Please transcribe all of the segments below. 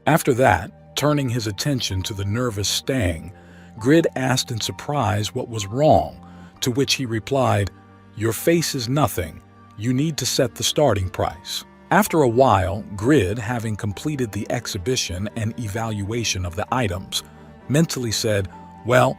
After that, turning his attention to the nervous Stang, Grid asked in surprise what was wrong, to which he replied, "Your face is nothing. You need to set the starting price." After a while, Grid, having completed the exhibition and evaluation of the items, mentally said, "Well,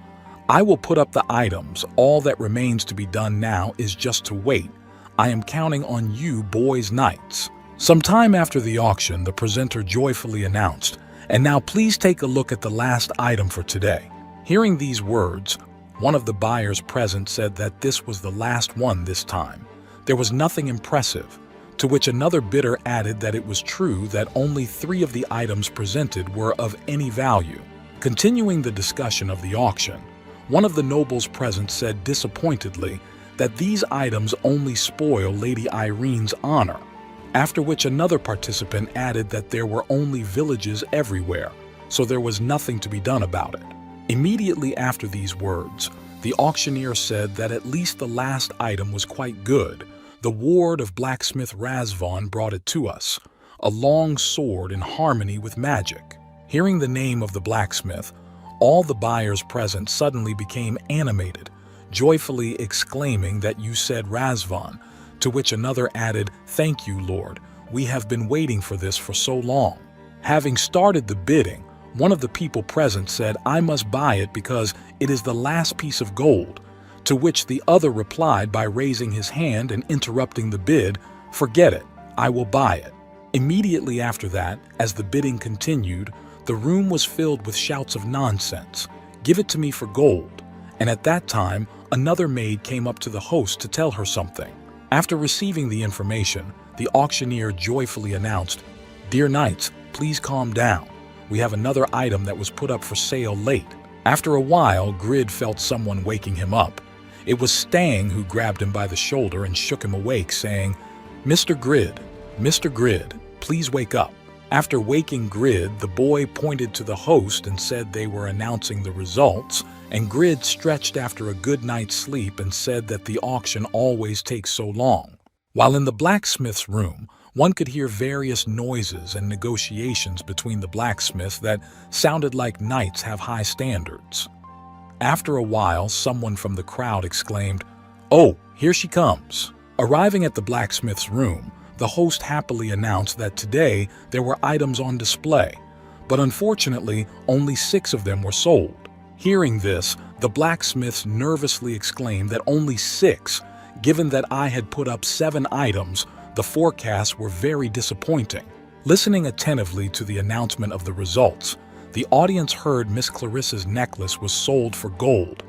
I will put up the items. All that remains to be done now is just to wait. I am counting on you boys knights." Some time after the auction, the presenter joyfully announced, "And now please take a look at the last item for today." Hearing these words, one of the buyers present said that this was the last one this time. There was nothing impressive, to which another bidder added that it was true that only 3 of the items presented were of any value. Continuing the discussion of the auction, one of the nobles present said disappointedly that these items only spoil Lady Irene's honor, after which another participant added that there were only villages everywhere, so there was nothing to be done about it. Immediately after these words, the auctioneer said that at least the last item was quite good. The ward of Blacksmith Razvan brought it to us, a long sword in harmony with magic. Hearing the name of the blacksmith, all the buyers present suddenly became animated, joyfully exclaiming that "You said Razvan," to which another added, "Thank you, Lord. We have been waiting for this for so long." Having started the bidding, one of the people present said, "I must buy it because it is the last piece of gold," to which the other replied by raising his hand and interrupting the bid, "Forget it, I will buy it." Immediately after that, as the bidding continued, the room was filled with shouts of nonsense, "Give it to me for gold," and at that time, another maid came up to the host to tell her something. After receiving the information, the auctioneer joyfully announced, "Dear knights, please calm down. We have another item that was put up for sale late." After a while, Grid felt someone waking him up. It was Stang who grabbed him by the shoulder and shook him awake, saying, Mr. Grid, please wake up." After waking Grid, the boy pointed to the host and said they were announcing the results, and Grid stretched after a good night's sleep and said that the auction always takes so long. While in the blacksmith's room, one could hear various noises and negotiations between the blacksmiths that sounded like knights have high standards. After a while, someone from the crowd exclaimed, "Oh, here she comes." Arriving at the blacksmith's room, the host happily announced that today there were items on display, but unfortunately only 6 of them were sold. Hearing this, the blacksmiths nervously exclaimed that only 6, given that I had put up 7 items, the forecasts were very disappointing. Listening attentively to the announcement of the results, the audience heard Miss Clarissa's necklace was sold for gold,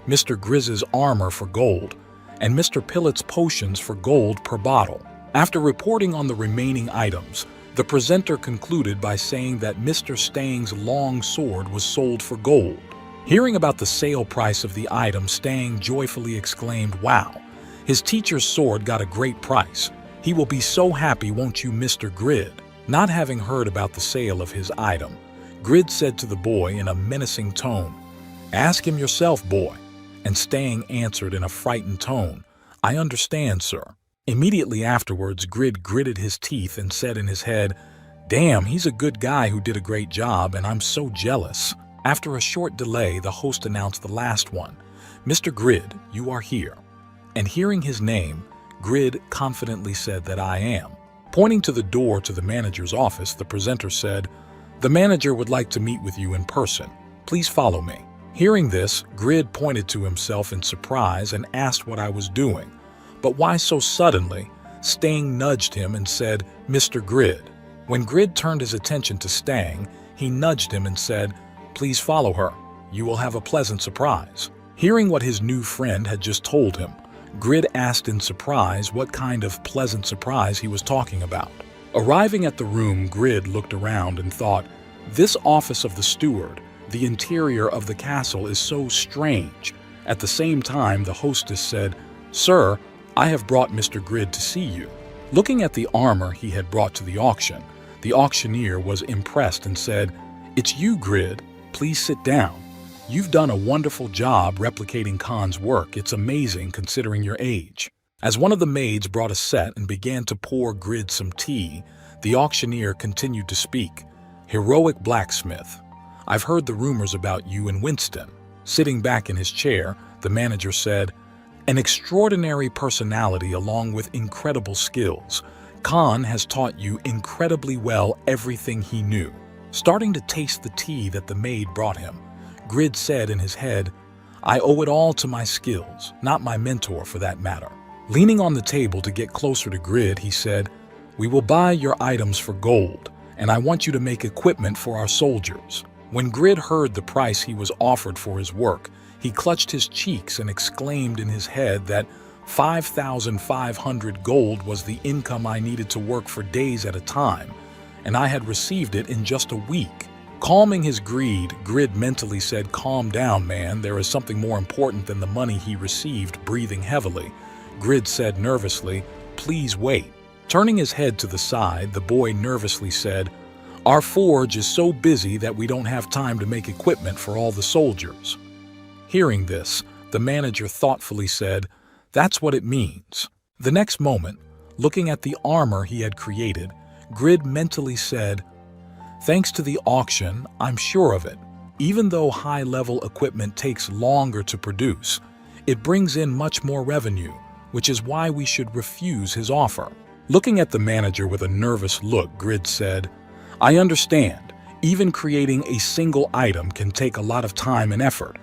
Mr. Grizz's armor for gold, and Mr. Pilot's potions for gold per bottle. After reporting on the remaining items, the presenter concluded by saying that Mr. Stang's long sword was sold for gold. Hearing about the sale price of the item, Stang joyfully exclaimed, "Wow, his teacher's sword got a great price. He will be so happy, won't you, Mr. Grid?" Not having heard about the sale of his item, Grid said to the boy in a menacing tone, "Ask him yourself, boy." And Stang answered in a frightened tone, "I understand, sir." Immediately afterwards, Grid gritted his teeth and said in his head, "Damn, he's a good guy who did a great job, and I'm so jealous." After a short delay, the host announced the last one, "Mr. Grid, you are here." And hearing his name, Grid confidently said that I am. Pointing to the door to the manager's office, the presenter said, "The manager would like to meet with you in person. Please follow me." Hearing this, Grid pointed to himself in surprise and asked what I was doing. But why so suddenly? Stang nudged him and said, "Mr. Grid." When Grid turned his attention to Stang, he nudged him and said, "Please follow her. You will have a pleasant surprise." Hearing what his new friend had just told him, Grid asked in surprise what kind of pleasant surprise he was talking about. Arriving at the room, Grid looked around and thought, "This office of the steward, the interior of the castle, is so strange." At the same time, the hostess said, "Sir, I have brought Mr. Grid to see you." Looking at the armor he had brought to the auction, the auctioneer was impressed and said, "It's you, Grid. Please sit down. You've done a wonderful job replicating Khan's work. It's amazing considering your age." As one of the maids brought a set and began to pour Grid some tea, the auctioneer continued to speak. Heroic Blacksmith, I've heard the rumors about you and Winston. Sitting back in his chair, the manager said, an extraordinary personality along with incredible skills. Khan has taught you incredibly well everything he knew. Starting to taste the tea that the maid brought him, Grid said in his head, I owe it all to my skills, not my mentor for that matter. Leaning on the table to get closer to Grid, he said, we will buy your items for gold, and I want you to make equipment for our soldiers. When Grid heard the price he was offered for his work, he clutched his cheeks and exclaimed in his head that 5,500 gold was the income I needed to work for days at a time, and I had received it in just a week. Calming his greed, Grid mentally said, calm down, man, there is something more important than the money he received. Breathing heavily, Grid said nervously, please wait. Turning his head to the side, the boy nervously said, our forge is so busy that we don't have time to make equipment for all the soldiers. Hearing this, the manager thoughtfully said, that's what it means. The next moment, looking at the armor he had created, Grid mentally said, thanks to the auction, I'm sure of it. Even though high-level equipment takes longer to produce, it brings in much more revenue, which is why we should refuse his offer. Looking at the manager with a nervous look, Grid said, I understand. Even creating a single item can take a lot of time and effort.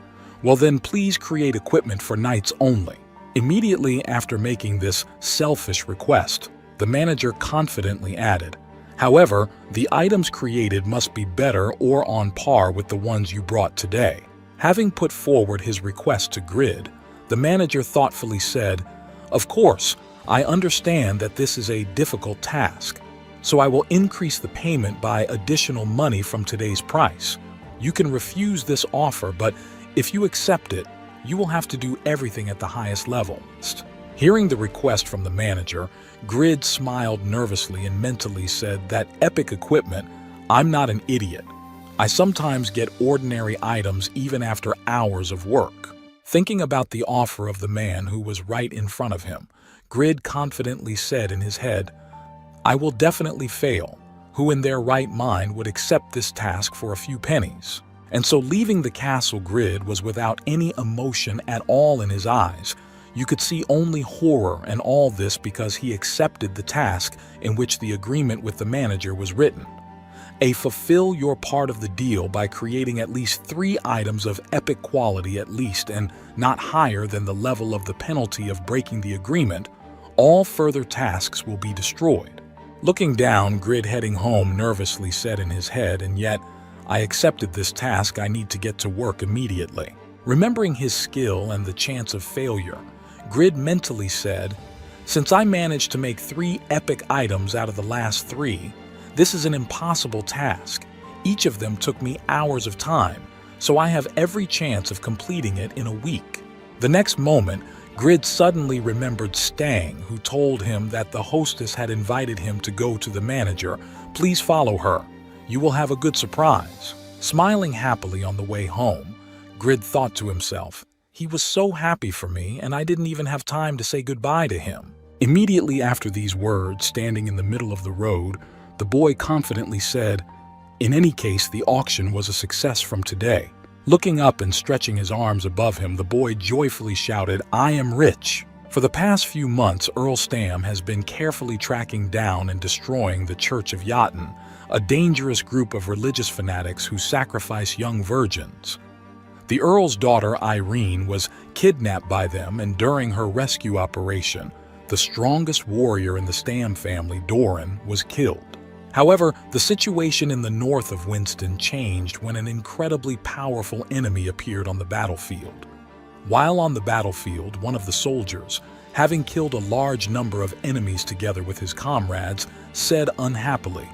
Well then, please create equipment for knights only. Immediately after making this selfish request, the manager confidently added, however, the items created must be better or on par with the ones you brought today. Having put forward his request to Grid, the manager thoughtfully said, of course, I understand that this is a difficult task, so I will increase the payment by additional money from today's price. You can refuse this offer, but if you accept it, you will have to do everything at the highest level. Hearing the request from the manager, Grid smiled nervously and mentally said that epic equipment, I'm not an idiot. I sometimes get ordinary items even after hours of work. Thinking about the offer of the man who was right in front of him, Grid confidently said in his head, I will definitely fail. Who in their right mind would accept this task for a few pennies? And so leaving the castle, Grid was without any emotion at all in his eyes. You could see only horror, and all this because he accepted the task in which the agreement with the manager was written. Fulfill your part of the deal by creating at least 3 items of epic quality at least, and not higher than the level of the penalty of breaking the agreement. All further tasks will be destroyed. Looking down, Grid heading home nervously said in his head, and yet, I accepted this task, I need to get to work immediately. Remembering his skill and the chance of failure, Grid mentally said, since I managed to make 3 epic items out of the last 3, this is an impossible task. Each of them took me hours of time, so I have every chance of completing it in a week. The next moment, Grid suddenly remembered Stang, who told him that the hostess had invited him to go to the manager. Please follow her. You will have a good surprise. Smiling happily on the way home, Grid thought to himself, he was so happy for me and I didn't even have time to say goodbye to him. Immediately after these words, standing in the middle of the road, the boy confidently said, in any case, the auction was a success from today. Looking up and stretching his arms above him, the boy joyfully shouted, I am rich. For the past few months, Earl Stam has been carefully tracking down and destroying the Church of Jotun, a dangerous group of religious fanatics who sacrifice young virgins. The Earl's daughter, Irene, was kidnapped by them, and during her rescue operation, the strongest warrior in the Stam family, Doran, was killed. However, the situation in the north of Winston changed when an incredibly powerful enemy appeared on the battlefield. While on the battlefield, one of the soldiers, having killed a large number of enemies together with his comrades, said unhappily,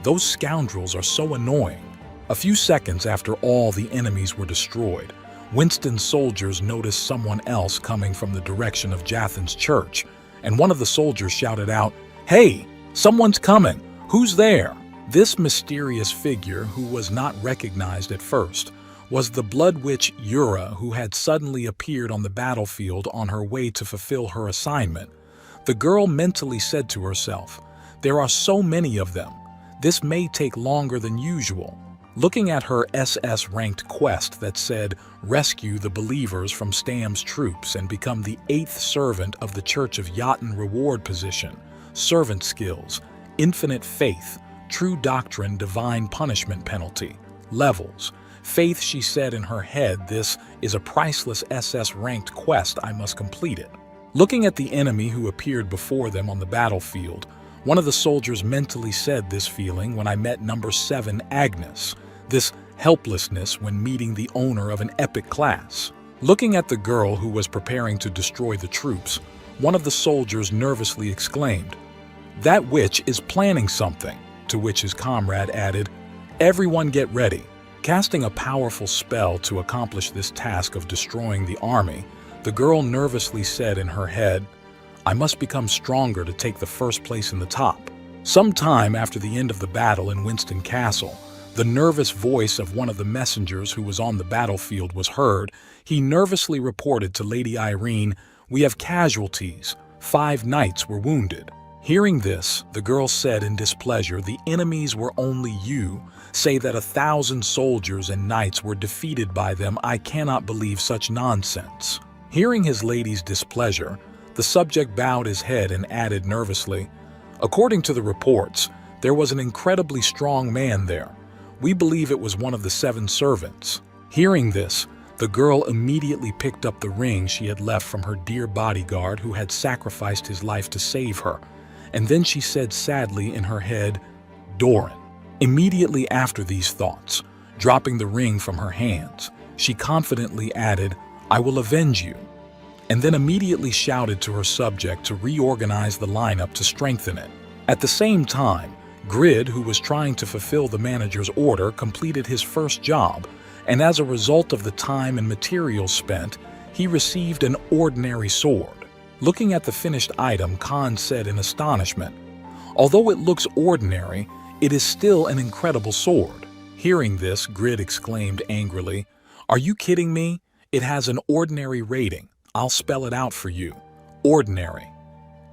those scoundrels are so annoying. A few seconds after all the enemies were destroyed, Winston's soldiers noticed someone else coming from the direction of Jathan's church, and one of the soldiers shouted out, hey, someone's coming! Who's there? This mysterious figure, who was not recognized at first, was the blood witch Yura, who had suddenly appeared on the battlefield on her way to fulfill her assignment. The girl mentally said to herself, there are so many of them. This may take longer than usual. Looking at her SS-ranked quest that said, rescue the believers from Stam's troops and become the 8th servant of the Church of Jotun reward position, servant skills, infinite faith, true doctrine, divine punishment penalty, levels. Faith, she said in her head, this is a priceless SS-ranked quest, I must complete it. Looking at the enemy who appeared before them on the battlefield, one of the soldiers mentally said this feeling when I met number 7, Agnes, this helplessness when meeting the owner of an epic class. Looking at the girl who was preparing to destroy the troops, one of the soldiers nervously exclaimed, "That witch is planning something," to which his comrade added, "Everyone get ready." Casting a powerful spell to accomplish this task of destroying the army, the girl nervously said in her head, "I must become stronger to take the first place in the top." Some time after the end of the battle in Winston Castle, the nervous voice of one of the messengers who was on the battlefield was heard. He nervously reported to Lady Irene, "We have casualties. 5 knights were wounded." Hearing this, the girl said in displeasure, "The enemies were only you. Say that 1,000 soldiers and knights were defeated by them. I cannot believe such nonsense." Hearing his lady's displeasure, the subject bowed his head and added nervously, "According to the reports, there was an incredibly strong man there. We believe it was one of the 7 servants." Hearing this, the girl immediately picked up the ring she had left from her dear bodyguard who had sacrificed his life to save her, and then she said sadly in her head, "Doran." Immediately after these thoughts, dropping the ring from her hands, she confidently added, "I will avenge you," and then immediately shouted to her subject to reorganize the lineup to strengthen it. At the same time, Grid, who was trying to fulfill the manager's order, completed his first job, and as a result of the time and materials spent, he received an ordinary sword. Looking at the finished item, Khan said in astonishment, "Although it looks ordinary, it is still an incredible sword." Hearing this, Grid exclaimed angrily, "Are you kidding me? It has an ordinary rating. I'll spell it out for you. Ordinary."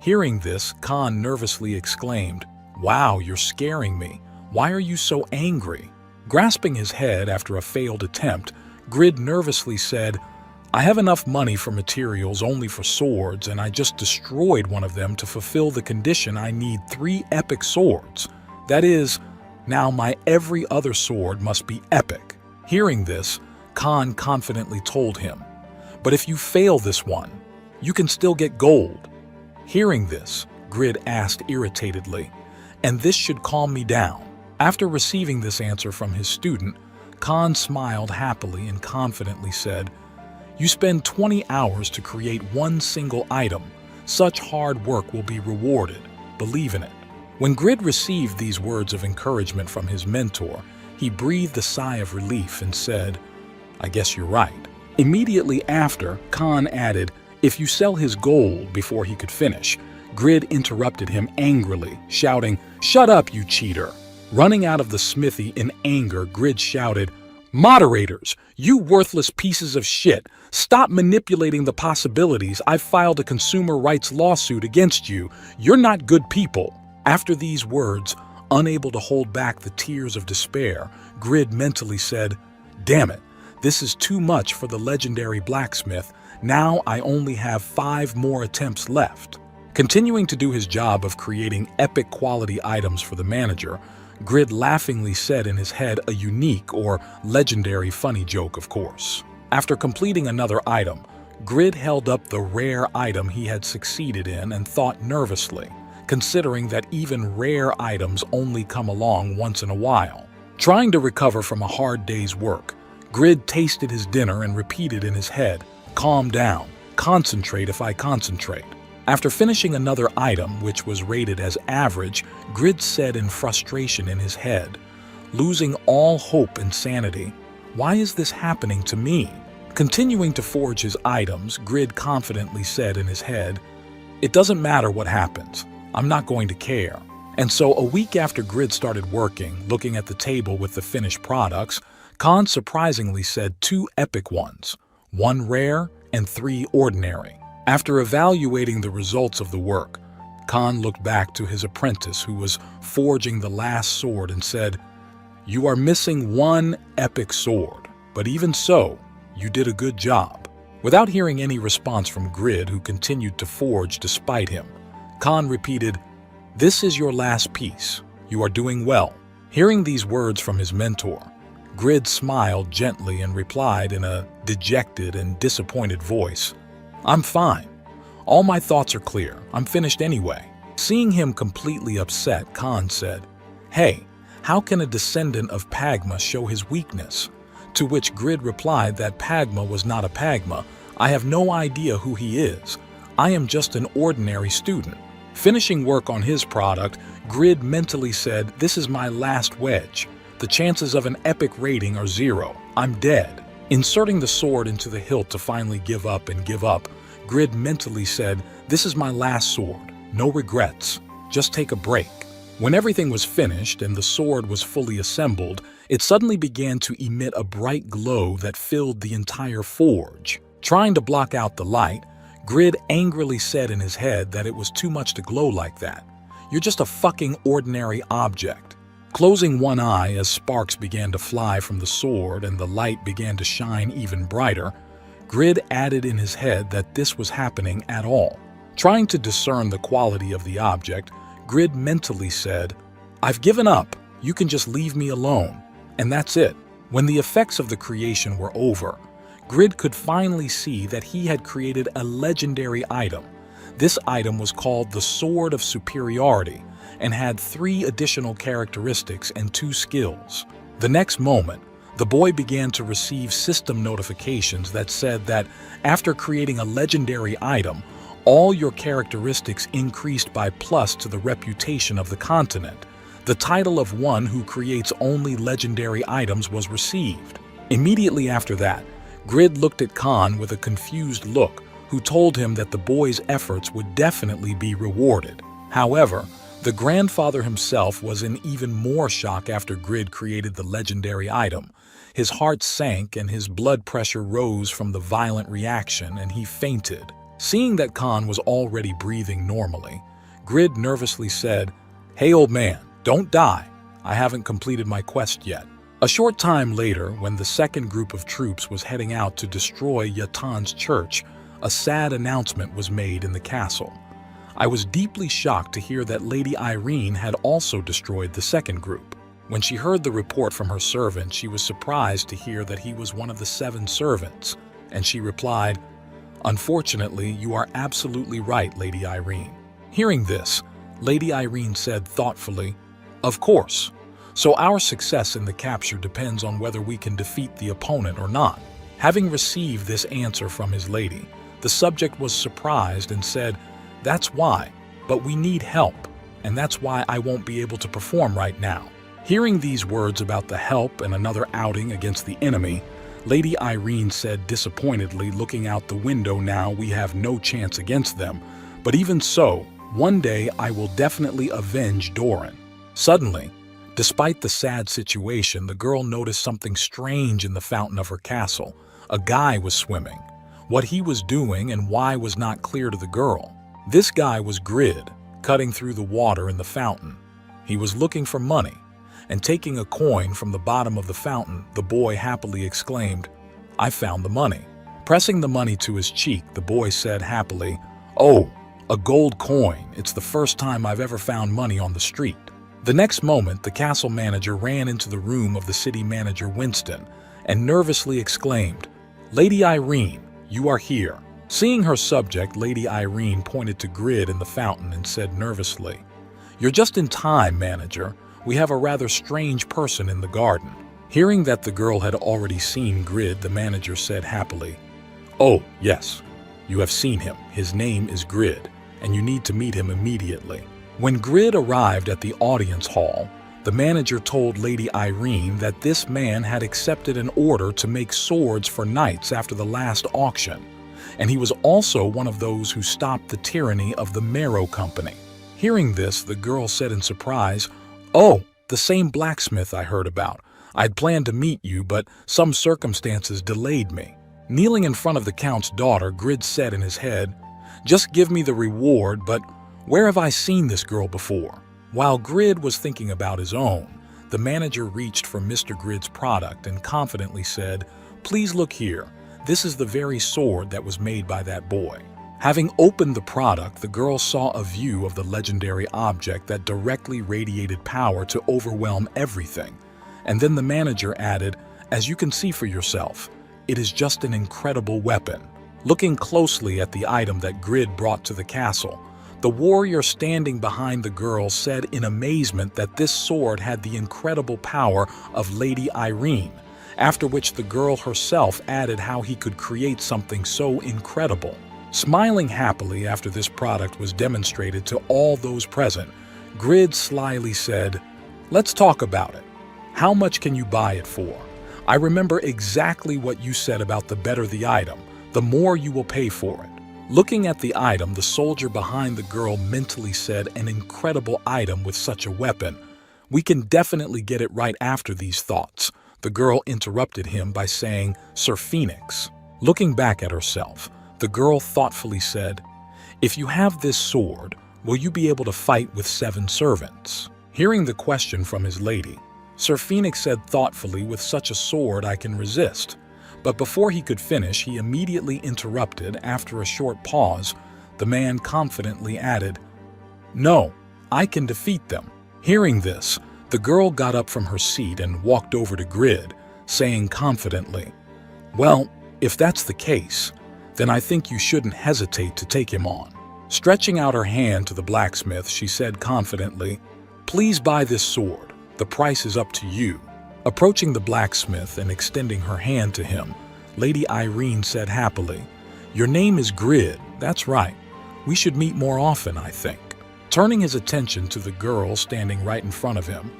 Hearing this, Khan nervously exclaimed, "Wow, you're scaring me. Why are you so angry?" Grasping his head after a failed attempt, Grid nervously said, "I have enough money for materials only for swords, and I just destroyed one of them to fulfill the condition I need 3 epic swords. That is, now my every other sword must be epic." Hearing this, Khan confidently told him, "But if you fail this one, you can still get gold." Hearing this, Grid asked irritatedly, "And this should calm me down?" After receiving this answer from his student, Khan smiled happily and confidently said, "You spend 20 hours to create one single item. Such hard work will be rewarded. Believe in it." When Grid received these words of encouragement from his mentor, he breathed a sigh of relief and said, "I guess you're right." Immediately after, Khan added, "If you sell his gold," before he could finish. Grid interrupted him angrily, shouting, "Shut up, you cheater!" Running out of the smithy in anger, Grid shouted, "Moderators, you worthless pieces of shit! Stop manipulating the possibilities. I've filed a consumer rights lawsuit against you. You're not good people." After these words, unable to hold back the tears of despair, Grid mentally said, "Damn it, this is too much for the legendary Blacksmith. Now I only have 5 more attempts left." Continuing to do his job of creating epic quality items for the manager, Grid laughingly said in his head a unique or legendary funny joke, of course. After completing another item, Grid held up the rare item he had succeeded in and thought nervously, considering that even rare items only come along once in a while. Trying to recover from a hard day's work, Grid tasted his dinner and repeated in his head, "Calm down. Concentrate if I concentrate." After finishing another item, which was rated as average, Grid said in frustration in his head, "Losing all hope and sanity. Why is this happening to me?" Continuing to forge his items, Grid confidently said in his head, "It doesn't matter what happens. I'm not going to care." And so a week after Grid started working, looking at the table with the finished products, Khan surprisingly said 2 epic ones, 1 rare and 3 ordinary. After evaluating the results of the work, Khan looked back to his apprentice who was forging the last sword and said, "You are missing one epic sword, but even so, you did a good job." Without hearing any response from Grid, who continued to forge despite him, Khan repeated, "This is your last piece. You are doing well." Hearing these words from his mentor, Grid smiled gently and replied in a dejected and disappointed voice, "I'm fine. All my thoughts are clear. I'm finished anyway." Seeing him completely upset, Khan said, "Hey, how can a descendant of Pagma show his weakness?" To which Grid replied that Pagma was not a Pagma. "I have no idea who he is. I am just an ordinary student." Finishing work on his product, Grid mentally said, "This is my last wedge. The chances of an epic rating are 0. I'm dead." Inserting the sword into the hilt to finally give up, Grid mentally said, "This is my last sword. No regrets. Just take a break." When everything was finished and the sword was fully assembled, it suddenly began to emit a bright glow that filled the entire forge. Trying to block out the light, Grid angrily said in his head that it was too much to glow like that. "You're just a fucking ordinary object." Closing one eye as sparks began to fly from the sword and the light began to shine even brighter, Grid added in his head that this was happening at all. Trying to discern the quality of the object, Grid mentally said, "I've given up. You can just leave me alone." And that's it. When the effects of the creation were over, Grid could finally see that he had created a legendary item. This item was called the Sword of Superiority and had 3 additional characteristics and 2 skills. The next moment, the boy began to receive system notifications that said that after creating a legendary item, all your characteristics increased by plus to the reputation of the continent. The title of one who creates only legendary items was received. Immediately after that, Grid looked at Khan with a confused look, who told him that the boy's efforts would definitely be rewarded. However, the grandfather himself was in even more shock after Grid created the legendary item. His heart sank and his blood pressure rose from the violent reaction and he fainted. Seeing that Khan was already breathing normally, Grid nervously said, "Hey old man, don't die. I haven't completed my quest yet." A short time later, when the second group of troops was heading out to destroy Yatan's church, a sad announcement was made in the castle. I was deeply shocked to hear that Lady Irene had also destroyed the second group. When she heard the report from her servant, she was surprised to hear that he was one of the 7 servants, and she replied, "Unfortunately, you are absolutely right, Lady Irene." Hearing this, Lady Irene said thoughtfully, "Of course. So our success in the capture depends on whether we can defeat the opponent or not." Having received this answer from his lady, the subject was surprised and said, "That's why, but we need help, and that's why I won't be able to perform right now." Hearing these words about the help and another outing against the enemy, Lady Irene said disappointedly, looking out the window, "Now we have no chance against them, but even so, one day I will definitely avenge Doran." Suddenly, despite the sad situation, the girl noticed something strange in the fountain of her castle. A guy was swimming. What he was doing and why was not clear to the girl. This guy was Grid, cutting through the water in the fountain. He was looking for money, and taking a coin from the bottom of the fountain, the boy happily exclaimed, "I found the money." Pressing the money to his cheek, the boy said happily, "Oh, a gold coin. It's the first time I've ever found money on the street." The next moment, the castle manager ran into the room of the city manager Winston and nervously exclaimed, "Lady Irene, you are here." Seeing her subject, Lady Irene pointed to Grid in the fountain and said nervously, "You're just in time, manager. We have a rather strange person in the garden." Hearing that the girl had already seen Grid, the manager said happily, "Oh, yes, you have seen him. His name is Grid, and you need to meet him immediately." When Grid arrived at the audience hall, the manager told Lady Irene that this man had accepted an order to make swords for knights after the last auction, and he was also one of those who stopped the tyranny of the Marrow Company. Hearing this, the girl said in surprise, "Oh, the same blacksmith I heard about. I'd planned to meet you, but some circumstances delayed me." Kneeling in front of the count's daughter, Grid said in his head, "Just give me the reward, but Where have I seen this girl before? While Grid was thinking about his own, the manager reached for Mr. Grid's product and confidently said, "Please look here. This is the very sword that was made by that boy." Having opened the product, the girl saw a view of the legendary object that directly radiated power to overwhelm everything. And then the manager added, "As you can see for yourself, it is just an incredible weapon." Looking closely at the item that Grid brought to the castle, the warrior standing behind the girl said in amazement that this sword had the incredible power of Lady Irene, after which the girl herself added how he could create something so incredible. Smiling happily after this product was demonstrated to all those present, Grid slyly said, "Let's talk about it. How much can you buy it for? I remember exactly what you said about the better the item, the more you will pay for it." Looking at the item, the soldier behind the girl mentally said, "An incredible item with such a weapon. We can definitely get it right after these thoughts." The girl interrupted him by saying, "Sir Phoenix." Looking back at herself, the girl thoughtfully said, "If you have this sword, will you be able to fight with 7 servants?" Hearing the question from his lady, Sir Phoenix said thoughtfully, "With such a sword I can resist." But before he could finish, he immediately interrupted. After a short pause, the man confidently added, "No, I can defeat them." Hearing this, the girl got up from her seat and walked over to Grid, saying confidently, "Well, if that's the case, then I think you shouldn't hesitate to take him on." Stretching out her hand to the blacksmith, she said confidently, "Please buy this sword. The price is up to you." Approaching the blacksmith and extending her hand to him, Lady Irene said happily, "Your name is Grid, that's right. We should meet more often, I think." Turning his attention to the girl standing right in front of him,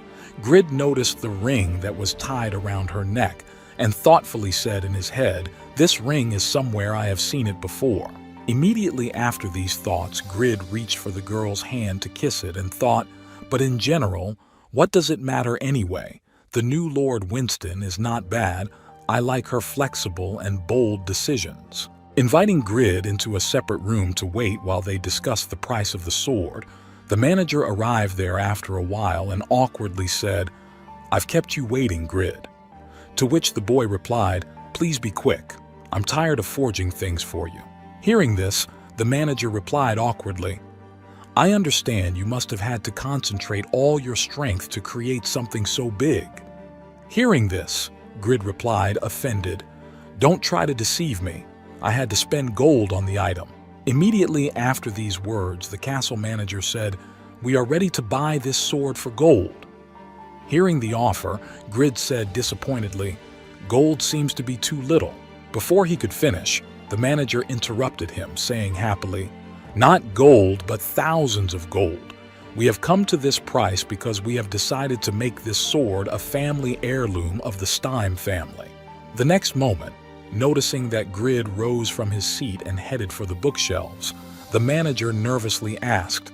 Grid noticed the ring that was tied around her neck and thoughtfully said in his head, "This ring is somewhere I have seen it before." Immediately after these thoughts, Grid reached for the girl's hand to kiss it and thought, "But in general, what does it matter anyway? The new Lord Winston is not bad. I like her flexible and bold decisions." Inviting Grid into a separate room to wait while they discussed the price of the sword, the manager arrived there after a while and awkwardly said, "I've kept you waiting, Grid." To which the boy replied, "Please be quick. I'm tired of forging things for you." Hearing this, the manager replied awkwardly, "I understand you must have had to concentrate all your strength to create something so big." Hearing this, Grid replied, offended, "Don't try to deceive me. I had to spend gold on the item." Immediately after these words, the castle manager said, "We are ready to buy this sword for gold." Hearing the offer, Grid said disappointedly, "Gold seems to be too little." Before he could finish, the manager interrupted him, saying happily, "Not gold, but thousands of gold. We have come to this price because we have decided to make this sword a family heirloom of the Stein family." The next moment, noticing that Grid rose from his seat and headed for the bookshelves, the manager nervously asked,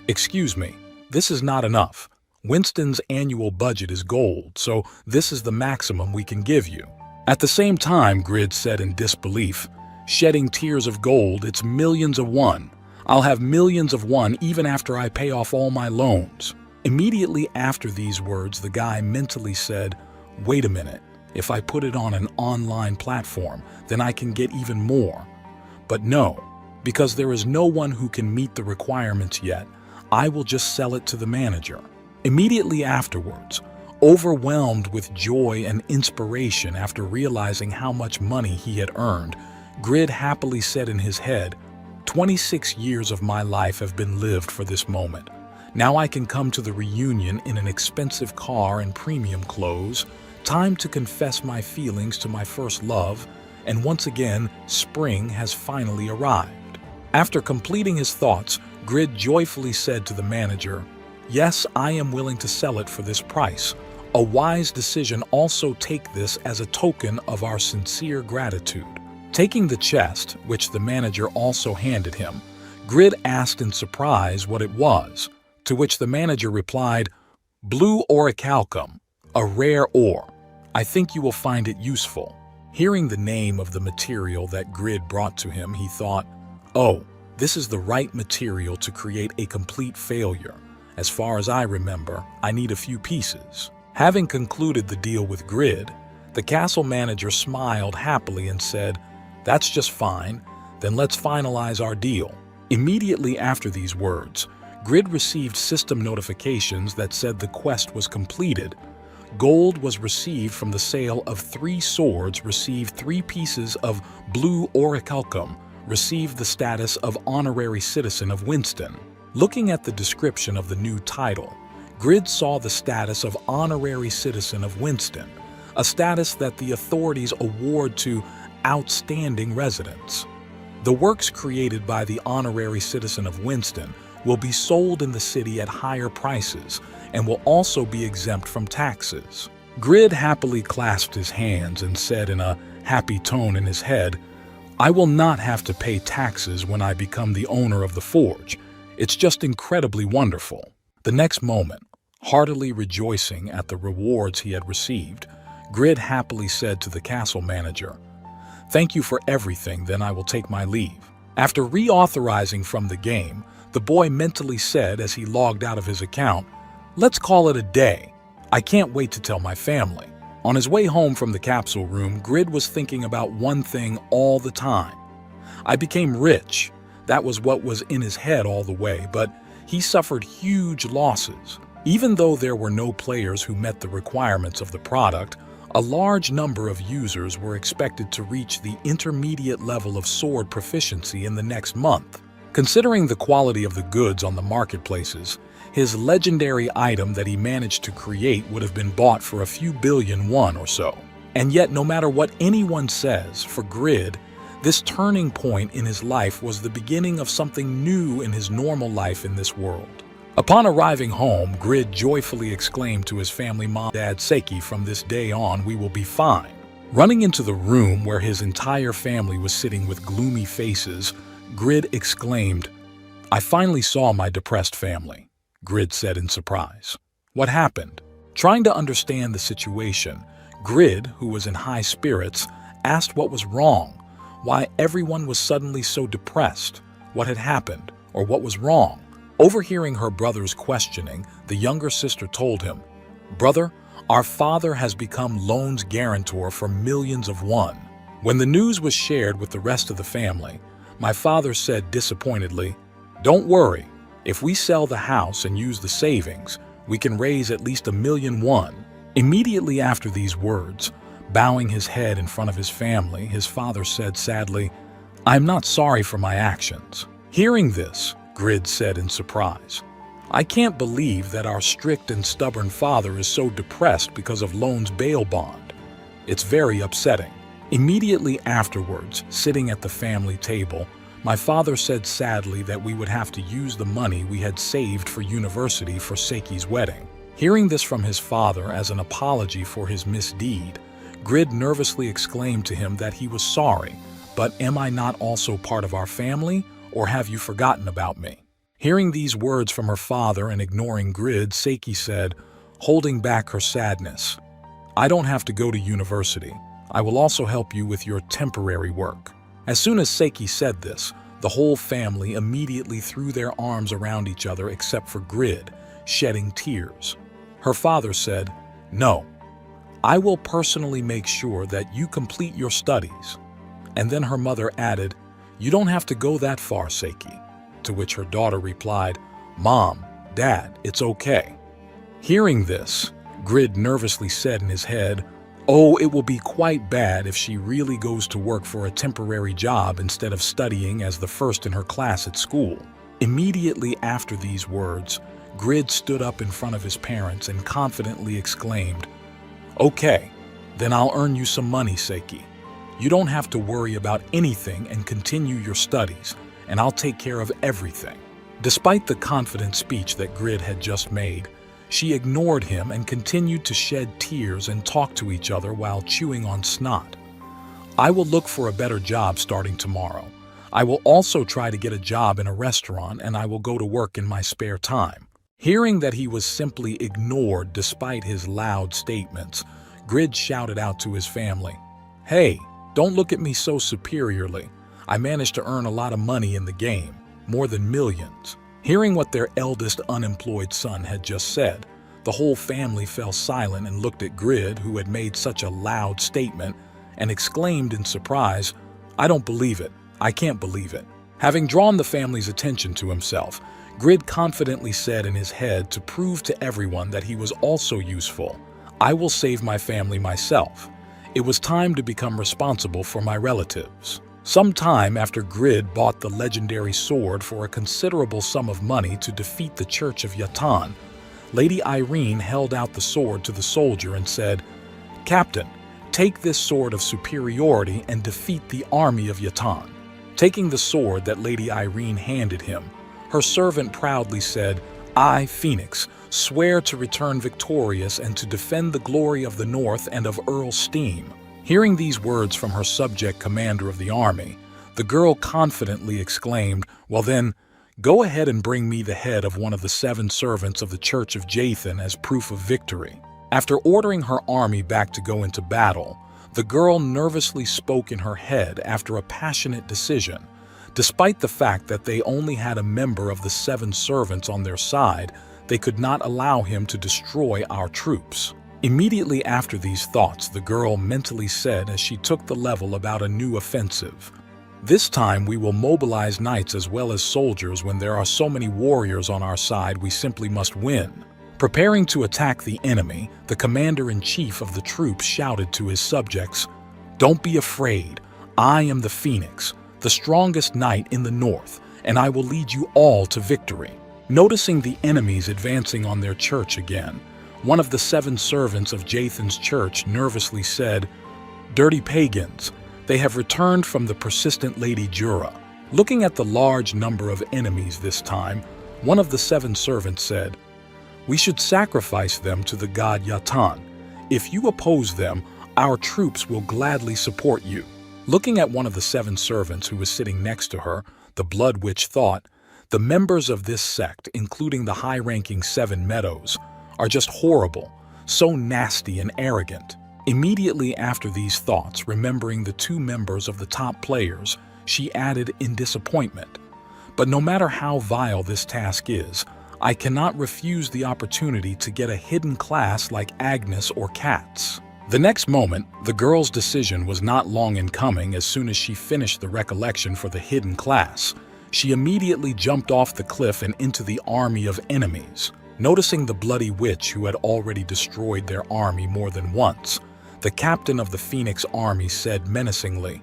"Excuse me, this is not enough. Winston's annual budget is gold, so this is the maximum we can give you." At the same time, Grid said in disbelief, "Shedding tears of gold, it's millions of one. I'll have millions of one even after I pay off all my loans." Immediately after these words, the guy mentally said, "Wait a minute. If I put it on an online platform, then I can get even more. But no, because there is no one who can meet the requirements yet, I will just sell it to the manager." Immediately afterwards, overwhelmed with joy and inspiration after realizing how much money he had earned, Grid happily said in his head, 26 years of my life have been lived for this moment. Now I can come to the reunion in an expensive car and premium clothes. Time to confess my feelings to my first love, and once again, spring has finally arrived." After completing his thoughts, Grid joyfully said to the manager, "Yes, I am willing to sell it for this price. A wise decision. Also take this as a token of our sincere gratitude." Taking the chest, which the manager also handed him, Grid asked in surprise what it was, to which the manager replied, "Blue orichalcum, a rare ore. I think you will find it useful." Hearing the name of the material that Grid brought to him, he thought, "Oh, This is the right material to create a complete failure. As far as I remember, I need a few pieces." Having concluded the deal with Grid, the castle manager smiled happily and said, "That's just fine. Then let's finalize our deal." Immediately after these words, Grid received system notifications that said the quest was completed. Gold was received from the sale of 3 swords, received 3 pieces of blue orichalcum, received the status of honorary citizen of Winston. Looking at the description of the new title, Grid saw the status of honorary citizen of Winston, a status that the authorities award to outstanding residents. The works created by the honorary citizen of Winston will be sold in the city at higher prices and will also be exempt from taxes. Grid happily clasped his hands and said in a happy tone in his head, "I will not have to pay taxes when I become the owner of the forge. It's just incredibly wonderful." The next moment, heartily rejoicing at the rewards he had received, Grid happily said to the castle manager, "Thank you for everything, then I will take my leave." After reauthorizing from the game, the boy mentally said as he logged out of his account, "Let's call it a day. I can't wait to tell my family." On his way home from the capsule room, Grid was thinking about one thing all the time. "I became rich." That was what was in his head all the way, but he suffered huge losses. Even though there were no players who met the requirements of the product, a large number of users were expected to reach the intermediate level of sword proficiency in the next month. Considering the quality of the goods on the marketplaces, his legendary item that he managed to create would have been bought for a few billion won or so. And yet, no matter what anyone says, for Grid, this turning point in his life was the beginning of something new in his normal life in this world. Upon arriving home, Grid joyfully exclaimed to his family, "Mom, Dad, Seiki, from this day on, we will be fine." Running into the room where his entire family was sitting with gloomy faces, Grid exclaimed, "I finally saw my depressed family," Grid said in surprise. "What happened?" Trying to understand the situation, Grid, who was in high spirits, asked what was wrong, why everyone was suddenly so depressed, what had happened, or what was wrong. Overhearing her brother's questioning, the younger sister told him, "Brother, our father has become loan's guarantor for millions of won." When the news was shared with the rest of the family, my father said disappointedly, "Don't worry, if we sell the house and use the savings, we can raise at least 1,000,000 won." Immediately after these words, bowing his head in front of his family, his father said sadly, "I am not sorry for my actions." Hearing this, Grid said in surprise, "I can't believe that our strict and stubborn father is so depressed because of loan's bail bond. It's very upsetting." Immediately afterwards, sitting at the family table, my father said sadly that we would have to use the money we had saved for university for Seiki's wedding. Hearing this from his father as an apology for his misdeed, Grid nervously exclaimed to him that he was sorry, but "Am I not also part of our family? Or have you forgotten about me?" Hearing these words from her father and ignoring Grid, Seiki said, holding back her sadness, "I don't have to go to university. I will also help you with your temporary work." As soon as Seiki said this, the whole family immediately threw their arms around each other except for Grid, shedding tears. Her father said, "No, I will personally make sure that you complete your studies." And then her mother added, "You don't have to go that far, Seiki." To which her daughter replied, "Mom, Dad, it's okay." Hearing this, Grid nervously said in his head, "Oh, it will be quite bad if she really goes to work for a temporary job instead of studying as the first in her class at school." Immediately after these words, Grid stood up in front of his parents and confidently exclaimed, "Okay, then I'll earn you some money, Seiki. You don't have to worry about anything and continue your studies, and I'll take care of everything." Despite the confident speech that Grid had just made, she ignored him and continued to shed tears and talk to each other while chewing on snot. "I will look for a better job starting tomorrow. I will also try to get a job in a restaurant, and I will go to work in my spare time." Hearing that he was simply ignored despite his loud statements, Grid shouted out to his family, "Hey, don't look at me so superiorly. I managed to earn a lot of money in the game. more than millions. Hearing what their eldest unemployed son had just said, the whole family fell silent and looked at Grid, who had made such a loud statement, and exclaimed in surprise, "I don't believe it. I can't believe it." Having drawn the family's attention to himself, Grid confidently said in his head to prove to everyone that he was also useful, "I will save my family myself. It was time to become responsible for my relatives." Some time after Grid bought the legendary sword for a considerable sum of money to defeat the Church of Yatan, Lady Irene held out the sword to the soldier and said, "Captain, take this sword of superiority and defeat the army of Yatan." Taking the sword that Lady Irene handed him, her servant proudly said, "I, Phoenix, swear to return victorious and to defend the glory of the North and of Earl Steam." Hearing these words from her subject commander of the army, the girl confidently exclaimed, "Well then, go ahead and bring me the head of one of the 7 servants of the Church of Jathan as proof of victory." After ordering her army back to go into battle, the girl nervously spoke in her head after a passionate decision. Despite the fact that they only had a member of the 7 servants on their side, they could not allow him to destroy our troops. Immediately after these thoughts, the girl mentally said as she took the level about a new offensive, "This time we will mobilize knights as well as soldiers. When there are so many warriors on our side, we simply must win." Preparing to attack the enemy, the commander-in-chief of the troops shouted to his subjects, "Don't be afraid. I am the Phoenix, the strongest knight in the north, and I will lead you all to victory." Noticing the enemies advancing on their church again, one of the 7 servants of Jathan's church nervously said, "Dirty pagans, they have returned from the persistent Lady Jura." Looking at the large number of enemies this time, one of the 7 servants said, "We should sacrifice them to the god Yatan. If you oppose them, our troops will gladly support you." Looking at one of the 7 servants who was sitting next to her, the Blood Witch thought, "The members of this sect, including the high-ranking 7 Meadows, are just horrible, so nasty and arrogant." Immediately after these thoughts, remembering the 2 members of the top players, she added in disappointment, "But no matter how vile this task is, I cannot refuse the opportunity to get a hidden class like Agnes or Katz." The next moment, the girl's decision was not long in coming. As soon as she finished the recollection for the hidden class, she immediately jumped off the cliff and into the army of enemies. Noticing the bloody witch who had already destroyed their army more than once, the captain of the Phoenix army said menacingly,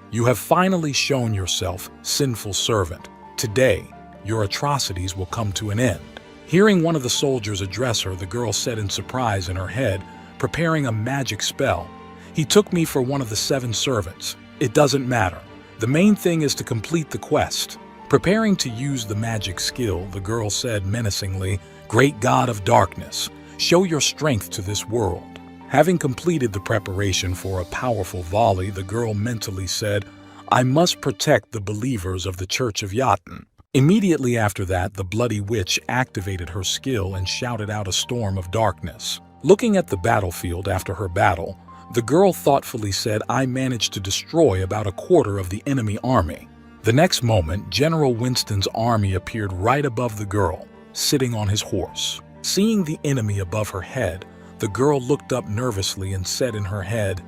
"You have finally shown yourself, sinful servant. Today, your atrocities will come to an end." Hearing one of the soldiers address her, the girl said in surprise in her head, preparing a magic spell, "He took me for one of the 7 servants. It doesn't matter. The main thing is to complete the quest." Preparing to use the magic skill, the girl said menacingly, "Great God of darkness, show your strength to this world." Having completed the preparation for a powerful volley, the girl mentally said, "I must protect the believers of the Church of Yatan." Immediately after that, the bloody witch activated her skill and shouted out a storm of darkness. Looking at the battlefield after her battle, the girl thoughtfully said, "I managed to destroy about a quarter of the enemy army." The next moment, General Winston's army appeared right above the girl, sitting on his horse. Seeing the enemy above her head, the girl looked up nervously and said in her head,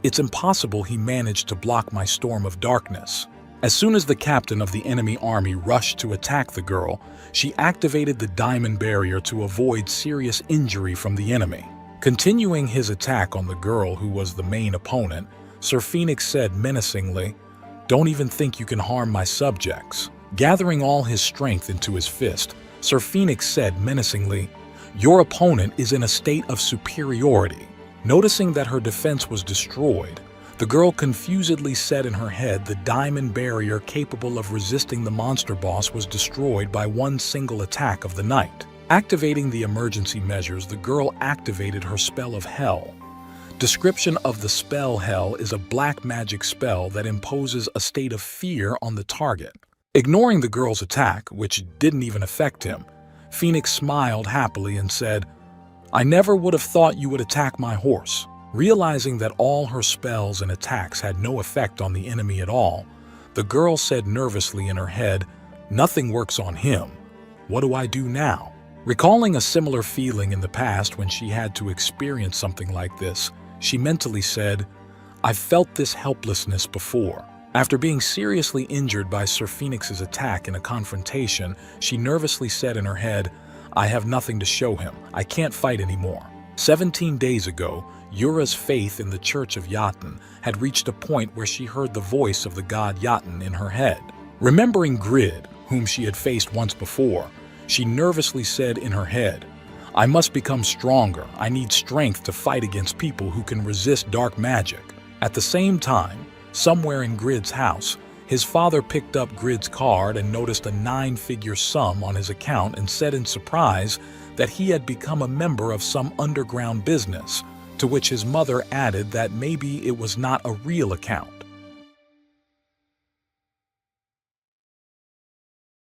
"It's impossible he managed to block my storm of darkness." As soon as the captain of the enemy army rushed to attack the girl, she activated the diamond barrier to avoid serious injury from the enemy. Continuing his attack on the girl who was the main opponent, Sir Phoenix said menacingly, "Don't even think you can harm my subjects." Gathering all his strength into his fist, Sir Phoenix said menacingly, "Your opponent is in a state of superiority." Noticing that her defense was destroyed, the girl confusedly said in her head the diamond barrier capable of resisting the monster boss was destroyed by one single attack of the night. Activating the emergency measures, the girl activated her spell of Hell. Description of the spell Hell is a black magic spell that imposes a state of fear on the target. Ignoring the girl's attack, which didn't even affect him, Phoenix smiled happily and said, "I never would have thought you would attack my horse." Realizing that all her spells and attacks had no effect on the enemy at all, the girl said nervously in her head, Nothing works on him. What do I do now? Recalling a similar feeling in the past when she had to experience something like this, she mentally said, "I've felt this helplessness before." After being seriously injured by Sir Phoenix's attack in a confrontation, she nervously said in her head, "I have nothing to show him. I can't fight anymore." 17 days ago, Yura's faith in the Church of Jotun had reached a point where she heard the voice of the god Jotun in her head. Remembering Grid, whom she had faced once before, she nervously said in her head, "I must become stronger. I need strength to fight against people who can resist dark magic." At the same time, somewhere in Grid's house, his father picked up Grid's card and noticed a 9-figure sum on his account and said in surprise that he had become a member of some underground business, to which his mother added that maybe it was not a real account.